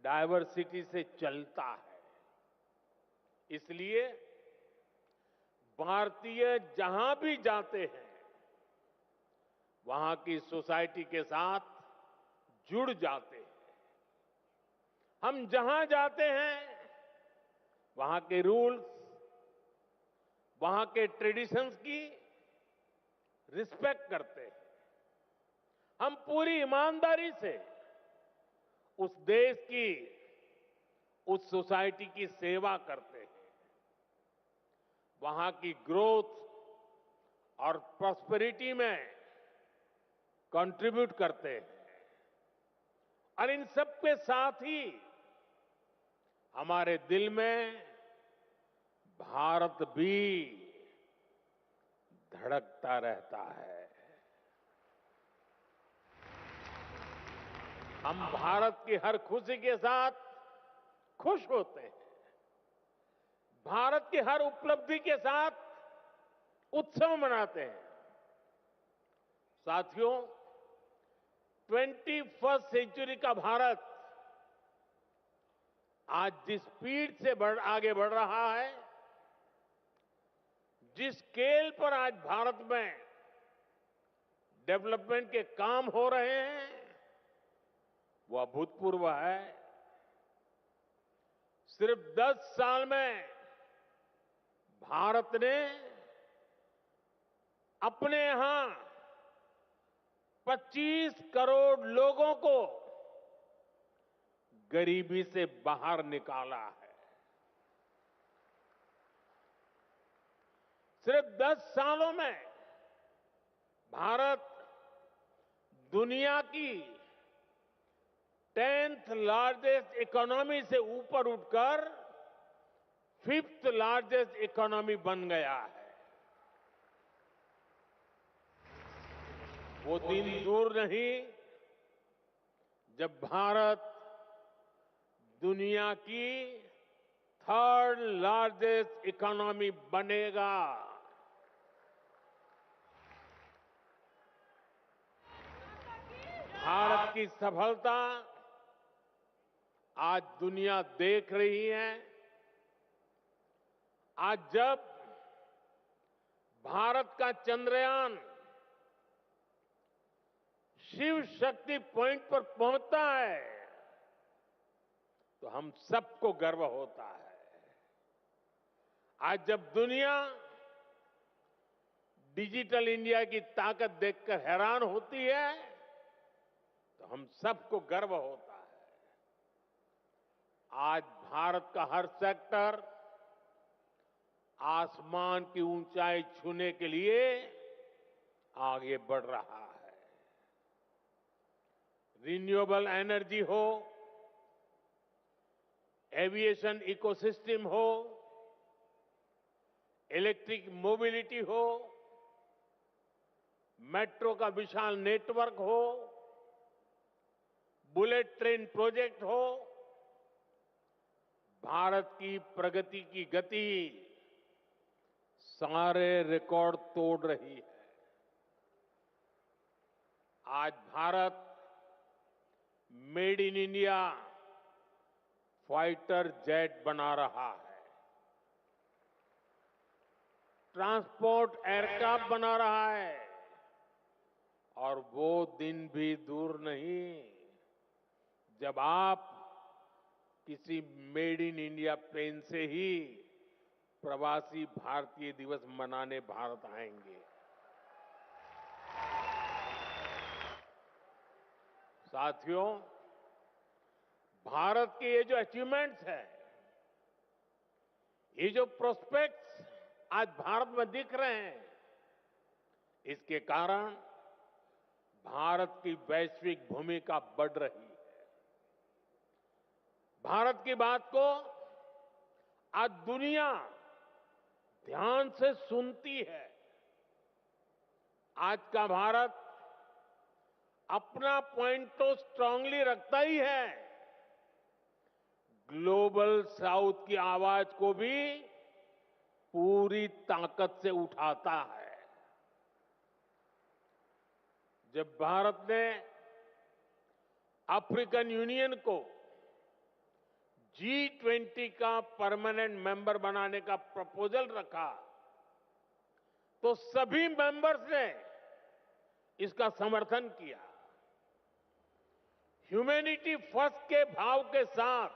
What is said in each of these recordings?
Diversity से चलता है। इसलिए भारतीय जहां भी जाते हैं, वहां की सोसाइटी के साथ जुड़ जाते हैं। हम जहां जाते हैं, वहां के रूल्स, वहां के ट्रेडिशंस की रिस्पेक्ट करते हैं। हम पूरी ईमानदारी से उस देश की, उस सोसाइटी की सेवा करते हैं। वहां की ग्रोथ और प्रॉस्पेरिटी में कंट्रीब्यूट करते हैं। और इन सब के साथ ही हमारे दिल में भारत भी धड़कता रहता है। हम भारत की हर खुशी के साथ खुश होते हैं। भारत की हर उपलब्धि के साथ उत्सव मनाते हैं। साथियों, 21st सेंचुरी का भारत आज जिस स्पीड से आगे बढ़ रहा है, जिस स्केल पर आज भारत में डेवलपमेंट के काम हो रहे हैं, वो अभूतपूर्व है। सिर्फ 10 साल में भारत ने अपने यहां 25 करोड़ लोगों को गरीबी से बाहर निकाला है। सिर्फ 10 सालों में भारत दुनिया की 10th लार्जेस्ट इकोनॉमी से ऊपर उठकर 5th लार्जेस्ट इकोनॉमी बन गया है। वो दिन दूर नहीं जब भारत दुनिया की 3rd लार्जेस्ट इकोनॉमी बनेगा। भारत की सफलता आज दुनिया देख रही है। आज जब भारत का चंद्रयान शिव शक्ति पॉइंट पर पहुंचता है, तो हम सबको गर्व होता है। आज जब दुनिया डिजिटल इंडिया की ताकत देखकर हैरान होती है, तो हम सबको गर्व होता है। आज भारत का हर सेक्टर आसमान की ऊंचाई छूने के लिए आगे बढ़ रहा है। रिन्यूएबल एनर्जी हो, एविएशन इकोसिस्टम हो, इलेक्ट्रिक मोबिलिटी हो, मेट्रो का विशाल नेटवर्क हो, बुलेट ट्रेन प्रोजेक्ट हो, भारत की प्रगति की गति सारे रिकॉर्ड तोड़ रही है। आज Bharat made in India fighter jet बना रहा है, ट्रांसपोर्ट एयरक्राफ्ट बना रहा है, और वो दिन भी दूर नहीं जब आप किसी मेड इन इंडिया प्लेन से ही प्रवासी भारतीय दिवस मनाने भारत आएंगे। साथियों, भारत के ये जो अचीवमेंट्स हैं, ये जो प्रोस्पेक्ट्स आज भारत में दिख रहे हैं, इसके कारण भारत की वैश्विक भूमिका बढ़ रही है। भारत की बात को आज दुनिया ध्यान से सुनती है। आज का भारत अपना पॉइंट तो स्ट्रांगली रखता ही है, ग्लोबल साउथ की आवाज को भी पूरी ताकत से उठाता है। जब भारत ने अफ्रीकन यूनियन को G20 का परमानेंट मेंबर बनाने का प्रपोजल रखा तो सभी मेंबर्स ने इसका समर्थन किया। ह्यूमैनिटी फर्स्ट के भाव के साथ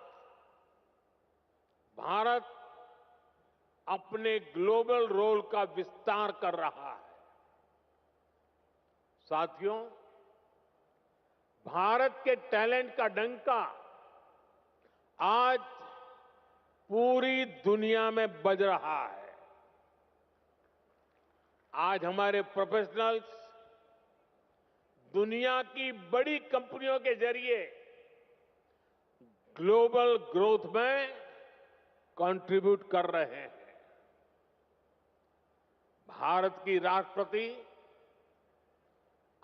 भारत अपने ग्लोबल रोल का विस्तार कर रहा है। साथियों, भारत के टैलेंट का डंका आज पूरी दुनिया में बज रहा है। आज हमारे प्रोफेशनल्स दुनिया की बड़ी कंपनियों के जरिए ग्लोबल ग्रोथ में कंट्रीब्यूट कर रहे हैं। भारत की राष्ट्रपति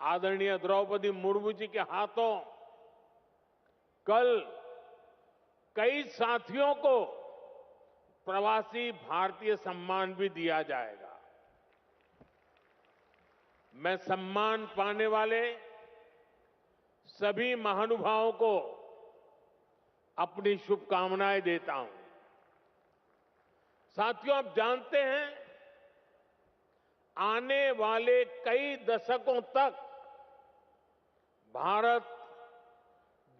आदरणीय द्रौपदी मुर्मू जी के हाथों कल कई साथियों को प्रवासी भारतीय सम्मान भी दिया जाएगा। मैं सम्मान पाने वाले सभी महानुभावों को अपनी शुभकामनाएं देता हूं। साथियों, आप जानते हैं, आने वाले कई दशकों तक भारत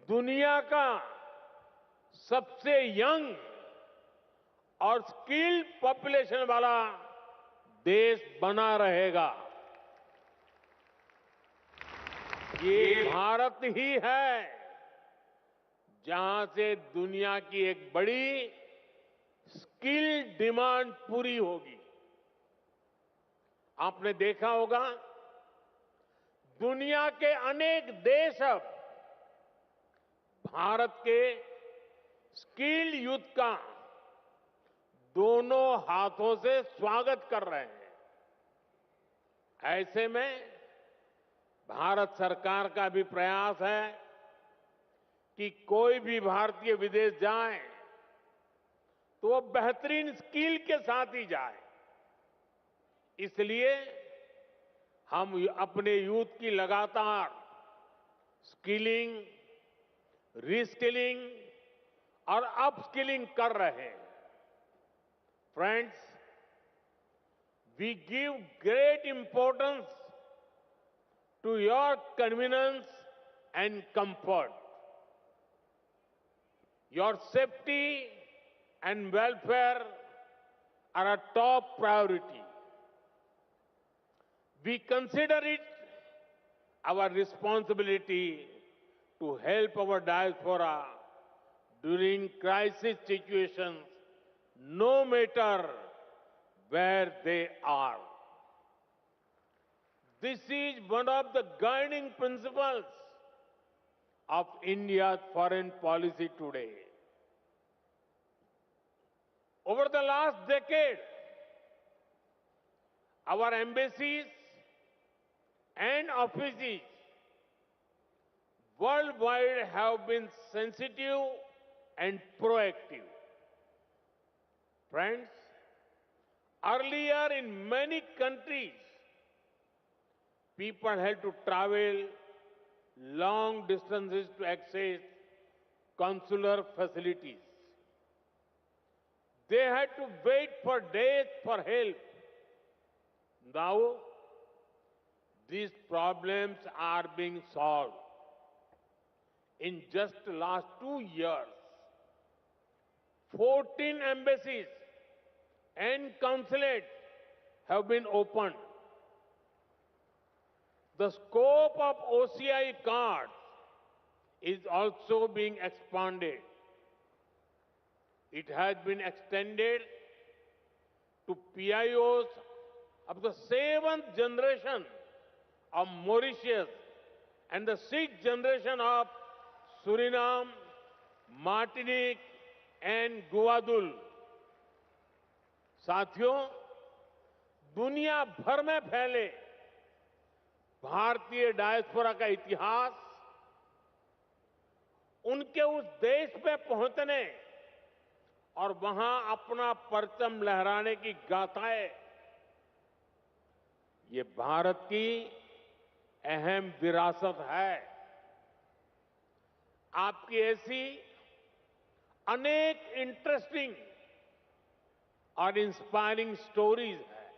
दुनिया का सबसे यंग और स्किल्ड पॉपुलेशन वाला देश बना रहेगा। ये भारत ही है जहां से दुनिया की एक बड़ी स्किल डिमांड पूरी होगी। आपने देखा होगा, दुनिया के अनेक देश अब भारत के स्किल्ड यूथ का दोनों हाथों से स्वागत कर रहे हैं। ऐसे में भारत सरकार का भी प्रयास है कि कोई भी भारतीय विदेश जाए तो वो बेहतरीन स्किल के साथ ही जाए। इसलिए हम अपने यूथ की लगातार स्किलिंग, रीस्किलिंग और अपस्किलिंग कर रहे हैं। Friends, we give great importance to your convenience and comfort. Your safety and welfare are a top priority. We consider it our responsibility to help our diaspora during crisis situations, no matter where they are. This is one of the guiding principles of India's foreign policy today. Over the last decade, our embassies and offices worldwide have been sensitive and proactive. Friends, earlier in many countries, people had to travel long distances to access consular facilities. They had to wait for days for help. Now, these problems are being solved. In just the last 2 years, 14 embassies and consulates have been opened. The scope of OCI cards is also being expanded. It has been extended to PIOs of the 7th generation of Mauritius and the 6th generation of Suriname, Martinique and Guadeloupe. साथियों, दुनिया भर में फैले भारतीय diaspora का इतिहास उनके उस देश में पहुंचने और वहां अपना परचम लहराने की गाथाएं, ये भारत की अहम विरासत है। आपकी ऐसी अनेक इंटरेस्टिंग और इंस्पायरिंग स्टोरीज है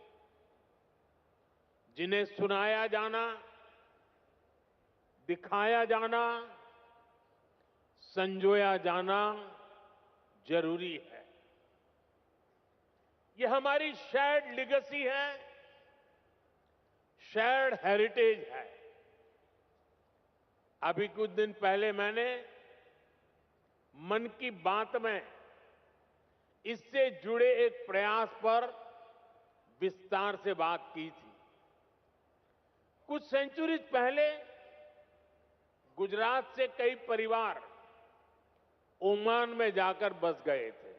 जिन्हें सुनाया जाना, दिखाया जाना, संजोया जाना जरूरी है। ये हमारी शेयर्ड लेगेसी है, शेयर्ड हेरिटेज है। अभी कुछ दिन पहले मैंने मन की बात में इससे जुड़े एक प्रयास पर विस्तार से बात की थी। कुछ सेंचुरीज पहले गुजरात से कई परिवार ओमान में जाकर बस गए थे।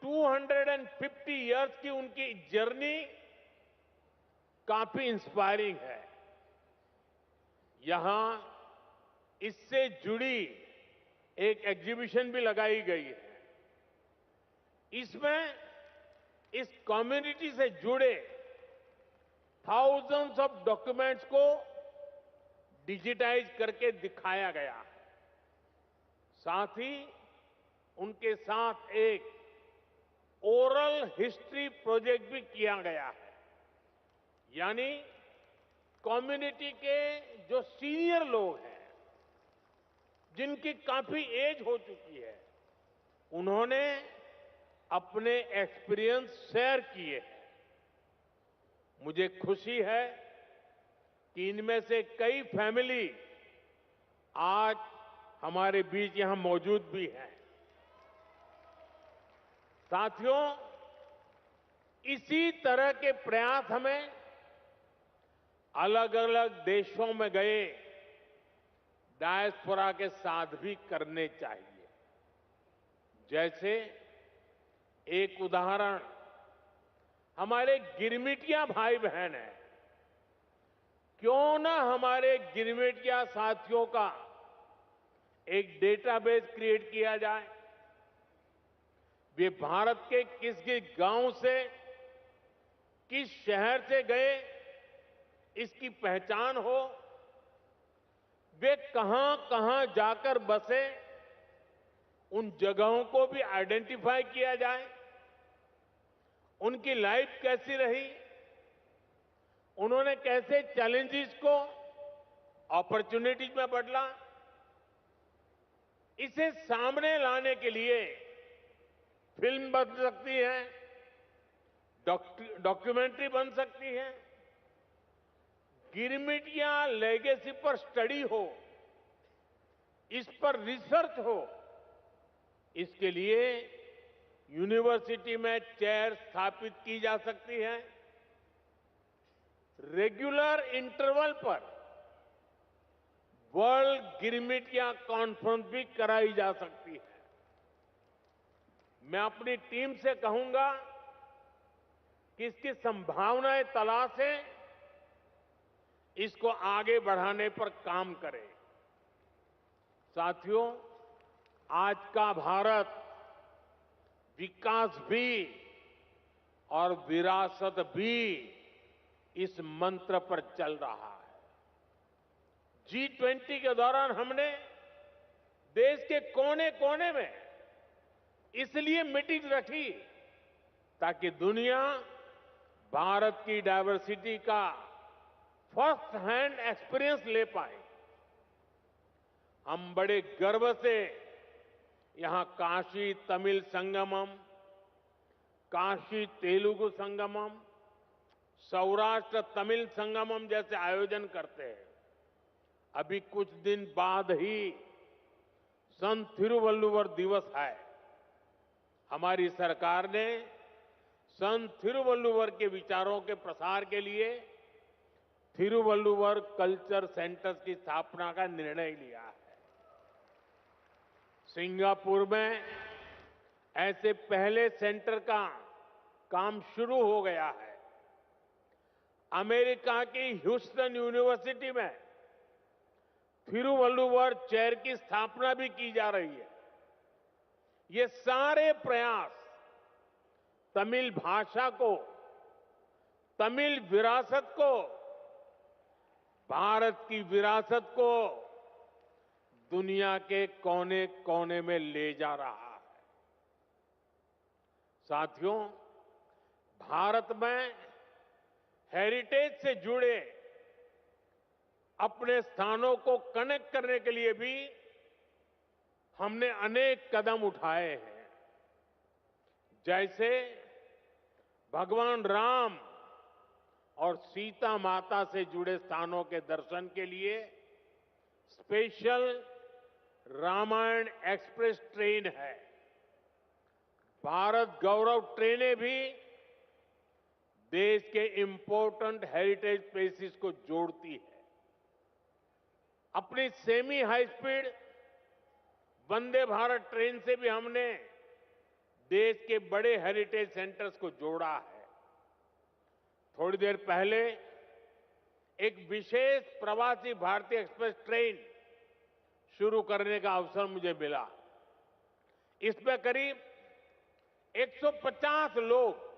250 इयर्स की उनकी जर्नी काफी इंस्पायरिंग है। यहां इससे जुड़ी एक एग्जीबिशन भी लगाई गई है। इसमें इस कम्युनिटी से जुड़े थाउजेंड्स ऑफ डॉक्यूमेंट्स को डिजिटाइज करके दिखाया गया है। साथ ही उनके साथ एक ओरल हिस्ट्री प्रोजेक्ट भी किया गया है। यानी कम्युनिटी के जो सीनियर लोग हैं, जिनकी काफी एज हो चुकी है, उन्होंने अपने एक्सपीरियंस शेयर किए हैं। मुझे खुशी है कि इनमें से कई फैमिली आज हमारे बीच यहां मौजूद भी हैं। साथियों, इसी तरह के प्रयास हमें अलग अलग देशों में गए डायस्पोरा के साथ भी करने चाहिए। जैसे एक उदाहरण हमारे गिरमिटिया भाई बहन हैं। क्यों ना हमारे गिरमिटिया साथियों का एक डेटाबेस क्रिएट किया जाए। वे भारत के किस किस गांव से, किस शहर से गए, इसकी पहचान हो। वे कहां कहां जाकर बसे, उन जगहों को भी आइडेंटिफाई किया जाए। उनकी लाइफ कैसी रही, उन्होंने कैसे चैलेंजेस को अपॉर्चुनिटीज में बदला। इसे सामने लाने के लिए फिल्म बन सकती है, डॉक्यूमेंट्री बन सकती है, गिरमिटिया लेगेसी पर स्टडी हो, इस पर रिसर्च हो। इसके लिए यूनिवर्सिटी में चेयर स्थापित की जा सकती है। रेगुलर इंटरवल पर वर्ल्ड गिरमिटिया कॉन्फ्रेंस भी कराई जा सकती है। मैं अपनी टीम से कहूंगा कि इसकी संभावनाएं तलाशें, इसको आगे बढ़ाने पर काम करें। साथियों, आज का भारत विकास भी और विरासत भी इस मंत्र पर चल रहा है। G20 के दौरान हमने देश के कोने कोने में इसलिए मीटिंग रखी ताकि दुनिया भारत की डायवर्सिटी का फर्स्ट हैंड एक्सपीरियंस ले पाए। हम बड़े गर्व से यहां काशी तमिल संगमम, काशी तेलुगु संगमम, सौराष्ट्र तमिल संगमम जैसे आयोजन करते हैं। अभी कुछ दिन बाद ही संत थिरुवल्लुवर दिवस है। हमारी सरकार ने संत थिरुवल्लुवर के विचारों के प्रसार के लिए थिरुवल्लुवर कल्चर सेंटर्स की स्थापना का निर्णय लिया है। सिंगापुर में ऐसे पहले सेंटर का काम शुरू हो गया है। अमेरिका की ह्यूस्टन यूनिवर्सिटी में थिरुवल्लुवर चेयर की स्थापना भी की जा रही है। ये सारे प्रयास तमिल भाषा को, तमिल विरासत को, भारत की विरासत को दुनिया के कोने कोने में ले जा रहा है। साथियों, भारत में हेरिटेज से जुड़े अपने स्थानों को कनेक्ट करने के लिए भी हमने अनेक कदम उठाए हैं। जैसे भगवान राम और सीता माता से जुड़े स्थानों के दर्शन के लिए स्पेशल रामायण एक्सप्रेस ट्रेन है। भारत गौरव ट्रेनें भी देश के इंपॉर्टेंट हेरिटेज प्लेसेस को जोड़ती है। अपनी semi high speed Vande Bharat train से भी हमने देश के बड़े हेरिटेज सेंटर्स को जोड़ा है। थोड़ी देर पहले एक विशेष प्रवासी भारतीय एक्सप्रेस ट्रेन शुरू करने का अवसर मुझे मिला। इसमें करीब 150 लोग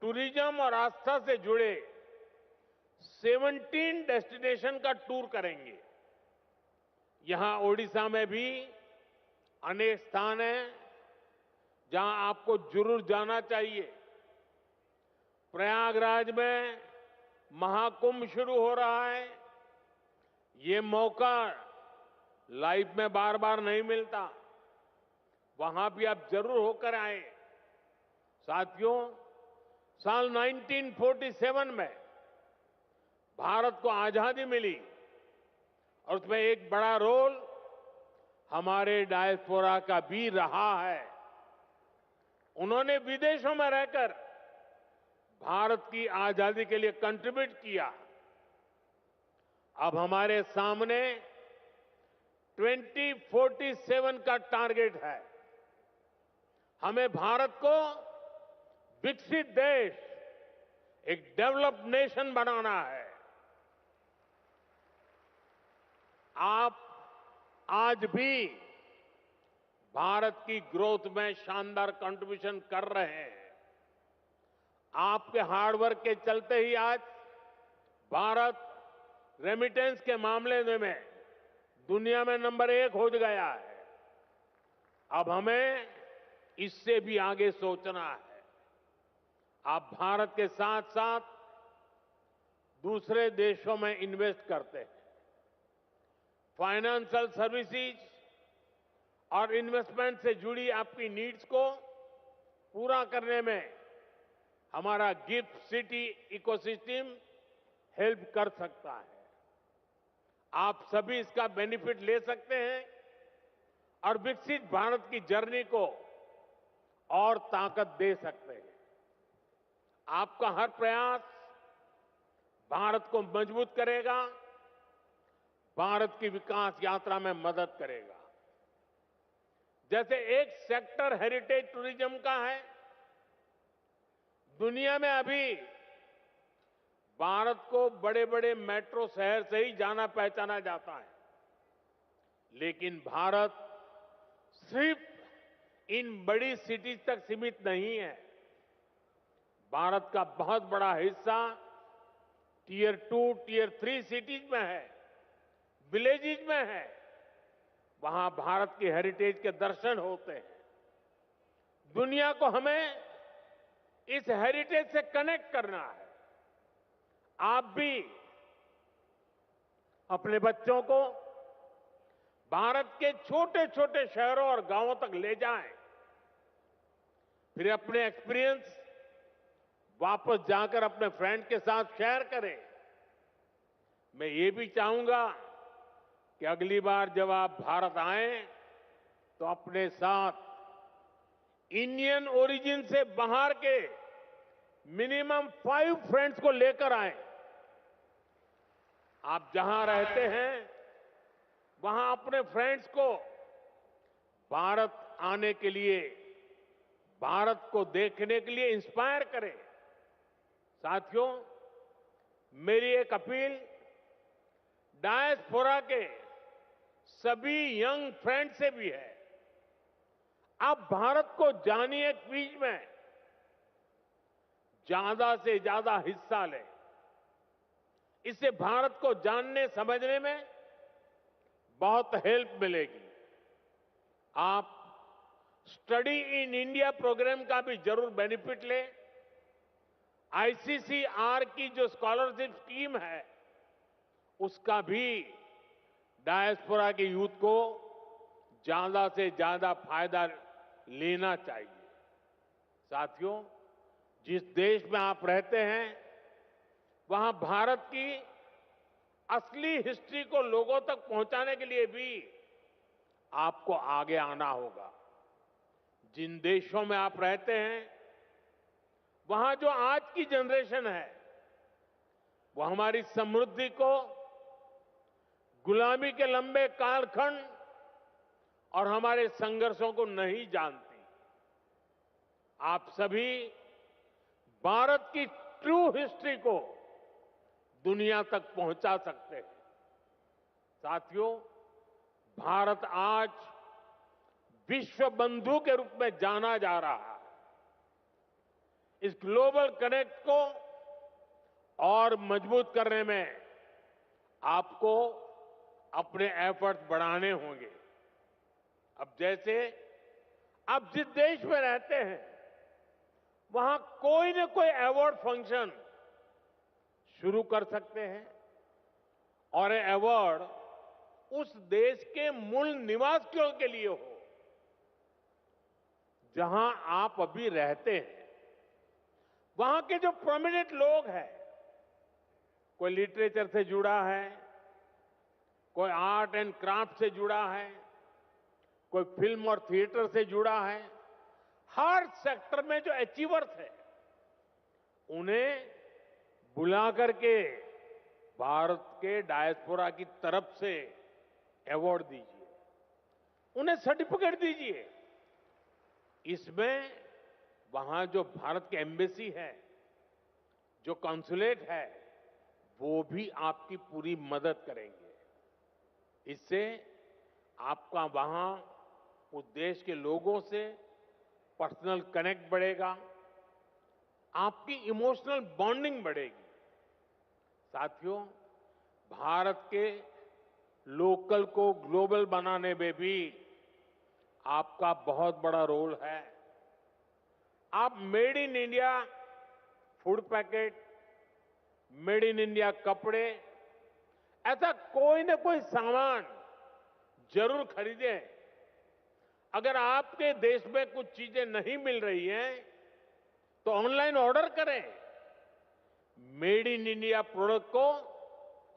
टूरिज्म और आस्था से जुड़े 17 डेस्टिनेशन का टूर करेंगे। यहां ओडिशा में भी अनेक स्थान हैं जहां आपको जरूर जाना चाहिए। प्रयागराज में महाकुंभ शुरू हो रहा है। ये मौका लाइफ में बार बार नहीं मिलता। वहां भी आप जरूर होकर आए। साथियों, साल 1947 में भारत को आजादी मिली और उसमें एक बड़ा रोल हमारे डायस्पोरा का भी रहा है। उन्होंने विदेशों में रहकर भारत की आजादी के लिए कंट्रीब्यूट किया। अब हमारे सामने 2047 का टारगेट है। हमें भारत को विकसित देश, एक डेवलप्ड नेशन बनाना है। आप आज भी भारत की ग्रोथ में शानदार कंट्रीब्यूशन कर रहे हैं। आपके हार्डवर्क के चलते ही आज भारत रेमिटेंस के मामले में दुनिया में नंबर 1 हो गया है। अब हमें इससे भी आगे सोचना है। आप भारत के साथ साथ दूसरे देशों में इन्वेस्ट करते हैं। फाइनेंशियल सर्विसेज और इन्वेस्टमेंट से जुड़ी आपकी नीड्स को पूरा करने में हमारा गिफ्ट सिटी इकोसिस्टम हेल्प कर सकता है। आप सभी इसका बेनिफिट ले सकते हैं और विकसित भारत की जर्नी को और ताकत दे सकते हैं। आपका हर प्रयास भारत को मजबूत करेगा, भारत की विकास यात्रा में मदद करेगा। जैसे एक सेक्टर हेरिटेज टूरिज्म का है। दुनिया में अभी भारत को बड़े बड़े मेट्रो शहर से ही जाना पहचाना जाता है, लेकिन भारत सिर्फ इन बड़ी सिटीज तक सीमित नहीं है। भारत का बहुत बड़ा हिस्सा टियर 2, टियर 3 सिटीज में है, विलेजेज में है। वहां भारत की हेरिटेज के दर्शन होते हैं। दुनिया को हमें इस हेरिटेज से कनेक्ट करना है। आप भी अपने बच्चों को भारत के छोटे छोटे शहरों और गांवों तक ले जाएं, फिर अपने एक्सपीरियंस वापस जाकर अपने फ्रेंड के साथ शेयर करें। मैं ये भी चाहूंगा कि अगली बार जब आप भारत आएं तो अपने साथ इंडियन ओरिजिन से बाहर के मिनिमम 5 फ्रेंड्स को लेकर आएं। आप जहां रहते हैं वहां अपने फ्रेंड्स को भारत आने के लिए, भारत को देखने के लिए इंस्पायर करें। साथियों, मेरी एक अपील डायस्पोरा के सभी यंग फ्रेंड से भी है। आप भारत को जानिए, क्विज में ज्यादा से ज्यादा हिस्सा लें। इससे भारत को जानने समझने में बहुत हेल्प मिलेगी। आप स्टडी इन इंडिया प्रोग्राम का भी जरूर बेनिफिट लें। आईसीसीआर की जो स्कॉलरशिप स्कीम है, उसका भी डायस्पोरा के यूथ को ज्यादा से ज्यादा फायदा लेना चाहिए। साथियों, जिस देश में आप रहते हैं, वहां भारत की असली हिस्ट्री को लोगों तक पहुंचाने के लिए भी आपको आगे आना होगा। जिन देशों में आप रहते हैं, वहां जो आज की जनरेशन है, वो हमारी समृद्धि को, गुलामी के लंबे कालखंड और हमारे संघर्षों को नहीं जानती। आप सभी भारत की ट्रू हिस्ट्री को दुनिया तक पहुंचा सकते हैं। साथियों, भारत आज विश्व बंधु के रूप में जाना जा रहा है। इस ग्लोबल कनेक्ट को और मजबूत करने में आपको अपने एफर्ट्स बढ़ाने होंगे। अब जैसे आप जिस देश में रहते हैं, वहां कोई न कोई अवार्ड फंक्शन शुरू कर सकते हैं और ये अवार्ड उस देश के मूल निवासियों के लिए हो जहां आप अभी रहते हैं। वहां के जो प्रोमिनेंट लोग हैं, कोई लिटरेचर से जुड़ा है, कोई आर्ट एंड क्राफ्ट से जुड़ा है, कोई फिल्म और थिएटर से जुड़ा है, हर सेक्टर में जो अचीवर्स है, उन्हें बुला करके भारत के डायस्पोरा की तरफ से अवार्ड दीजिए, उन्हें सर्टिफिकेट दीजिए। इसमें वहां जो भारत की एम्बेसी है, जो कॉन्सुलेट है, वो भी आपकी पूरी मदद करेंगे। इससे आपका वहां उस देश के लोगों से पर्सनल कनेक्ट बढ़ेगा, आपकी इमोशनल बॉन्डिंग बढ़ेगी। साथियों, भारत के लोकल को ग्लोबल बनाने में भी आपका बहुत बड़ा रोल है। आप made in India food packet, made in India कपड़े, ऐसा कोई न कोई सामान जरूर खरीदें। अगर आपके देश में कुछ चीजें नहीं मिल रही हैं, तो ऑनलाइन ऑर्डर करें। मेड इन इंडिया प्रोडक्ट को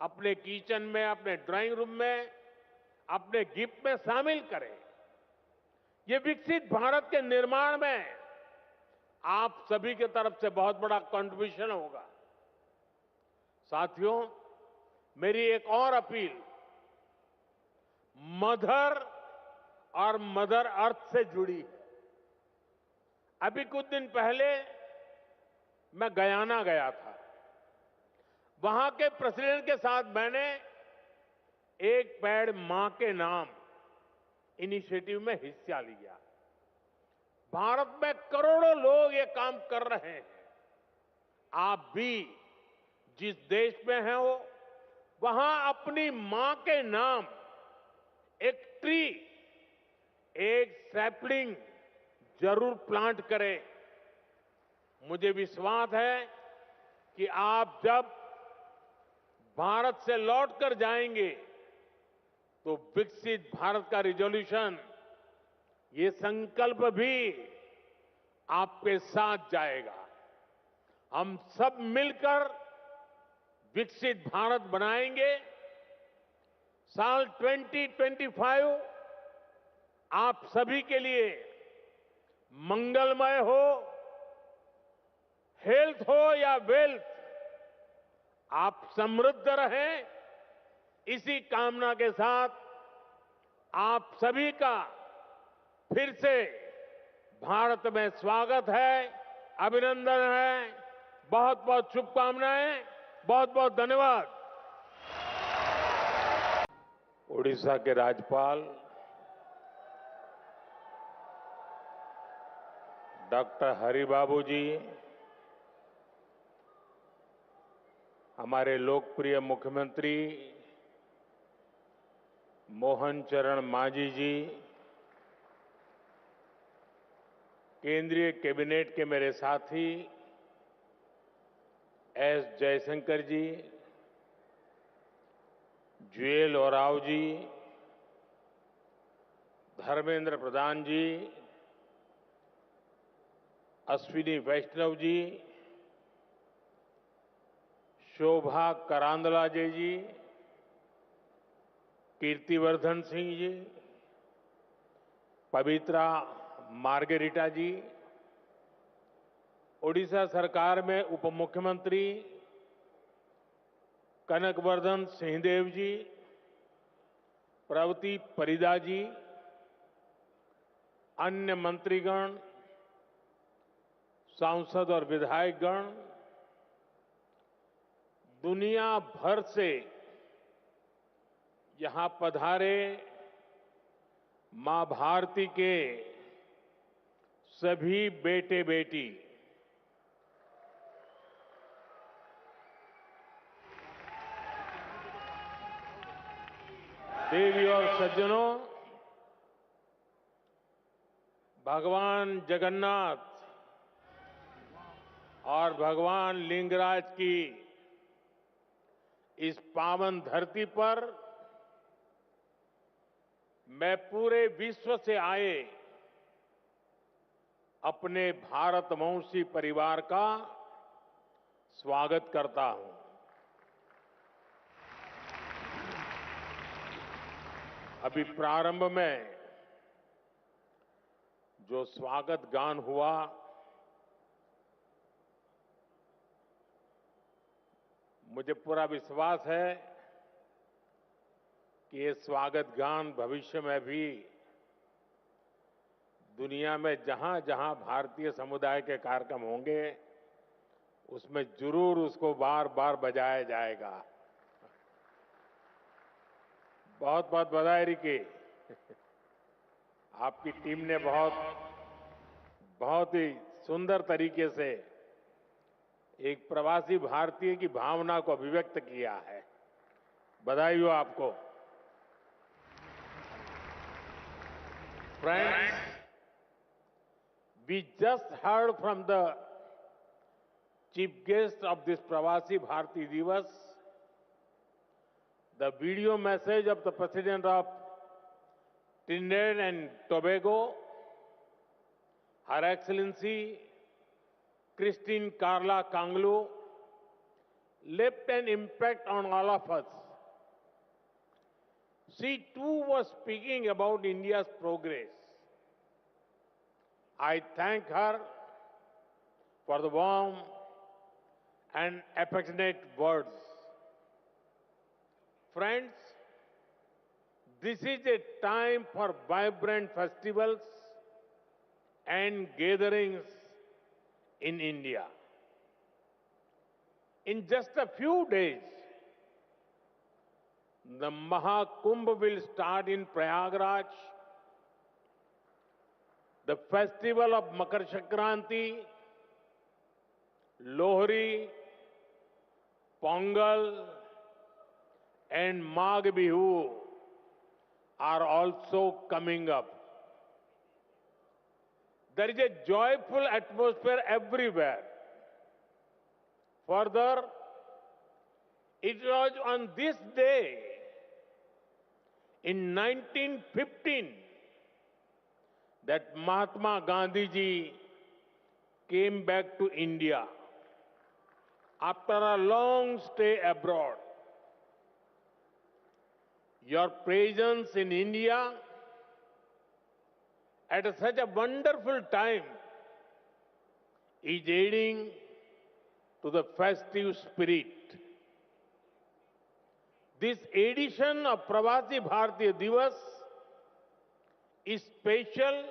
अपने किचन में, अपने ड्राइंग रूम में, अपने गिफ्ट में शामिल करें। ये विकसित भारत के निर्माण में आप सभी की तरफ से बहुत बड़ा कंट्रीब्यूशन होगा। साथियों, मेरी एक और अपील मदर और मदर अर्थ से जुड़ी है। अभी कुछ दिन पहले मैं गयाना गया था। वहां के प्रेसिडेंट के साथ मैंने एक पेड़ मां के नाम इनिशिएटिव में हिस्सा लिया। भारत में करोड़ों लोग ये काम कर रहे हैं। आप भी जिस देश में हैं हो, वहां अपनी मां के नाम एक ट्री, एक सैपलिंग जरूर प्लांट करें। मुझे विश्वास है कि आप जब भारत से लौट कर जाएंगे, तो विकसित भारत का रिजोल्यूशन, ये संकल्प भी आपके साथ जाएगा। हम सब मिलकर विकसित भारत बनाएंगे। साल 2025 आप सभी के लिए मंगलमय हो, हेल्थ हो या वेल्थ, आप समृद्ध रहें, इसी कामना के साथ आप सभी का फिर से भारत में स्वागत है, अभिनंदन है। बहुत बहुत शुभकामनाएं, बहुत बहुत धन्यवाद। ओडिशा के राज्यपाल डॉक्टर हरिबाबू जी, हमारे लोकप्रिय मुख्यमंत्री मोहन चरण मांझी जी, केंद्रीय कैबिनेट के मेरे साथी एस जयशंकर जी, जुएल ओराव जी, धर्मेंद्र प्रधान जी, अश्विनी वैष्णव जी, शोभा करांदलाजे जी, कीर्तिवर्धन सिंह जी, पवित्रा मार्गेरिटा जी, ओडिशा सरकार में उप मुख्यमंत्री कनकवर्धन सिंहदेव जी, प्रवती परिदा जी, अन्य मंत्रीगण, सांसद और विधायकगण, दुनिया भर से यहां पधारे मां भारती के सभी बेटे बेटी, देवी और सज्जनों, भगवान जगन्नाथ और भगवान लिंगराज की इस पावन धरती पर मैं पूरे विश्व से आए अपने भारतवंशी परिवार का स्वागत करता हूं। अभी प्रारंभ में जो स्वागत गान हुआ, मुझे पूरा विश्वास है कि ये स्वागत गान भविष्य में भी दुनिया में जहां जहां भारतीय समुदाय के कार्यक्रम होंगे उसमें जरूर उसको बार बार बजाया जाएगा। बहुत बहुत बधाई रिकी। आपकी टीम ने बहुत ही सुंदर तरीके से एक प्रवासी भारतीय की भावना को अभिव्यक्त किया है। बधाई हो आपको। Friends, we just heard from the chief guest of this Pravasi Bharati Divas the video message of the President of Trinidad and Tobago, Her Excellency Christine Carla Kanglu, left an impact on all of us. She too was speaking about India's progress. I thank her for the warm and affectionate words. Friends, this is a time for vibrant festivals and gatherings in India. In just a few days, the Mahakumbh will start in Prayagraj. The festival of Makar Sankranti, Lohri, Pongal, and Magh Bihu are also coming up. There is a joyful atmosphere everywhere. Further, it was on this day in 1915 that Mahatma Gandhi ji came back to India after a long stay abroad. Your presence in India at such a wonderful time is aiding to the festive spirit. This edition of Pravasi Bharatiya Divas is special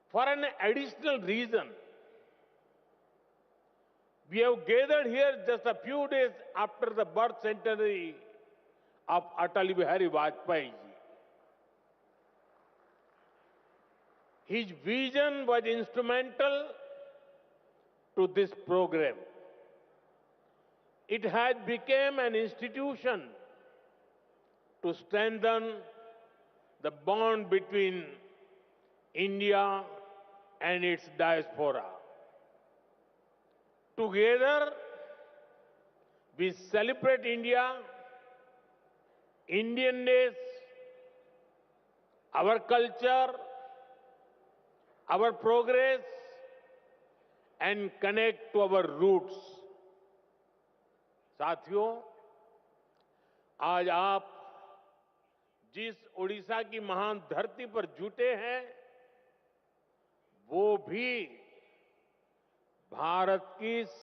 for an additional reason. We have gathered here just a few days after the birth centenary of Atal Bihari Vajpayee ji. His vision was instrumental to this program. It has become an institution to strengthen the bond between India and its diaspora. Together, we celebrate India, Indianness, our culture, our progress, and connect to our roots. साथियों, आज आप जिस ओडिशा की महान धरती पर जुटे हैं, वो भी भारत की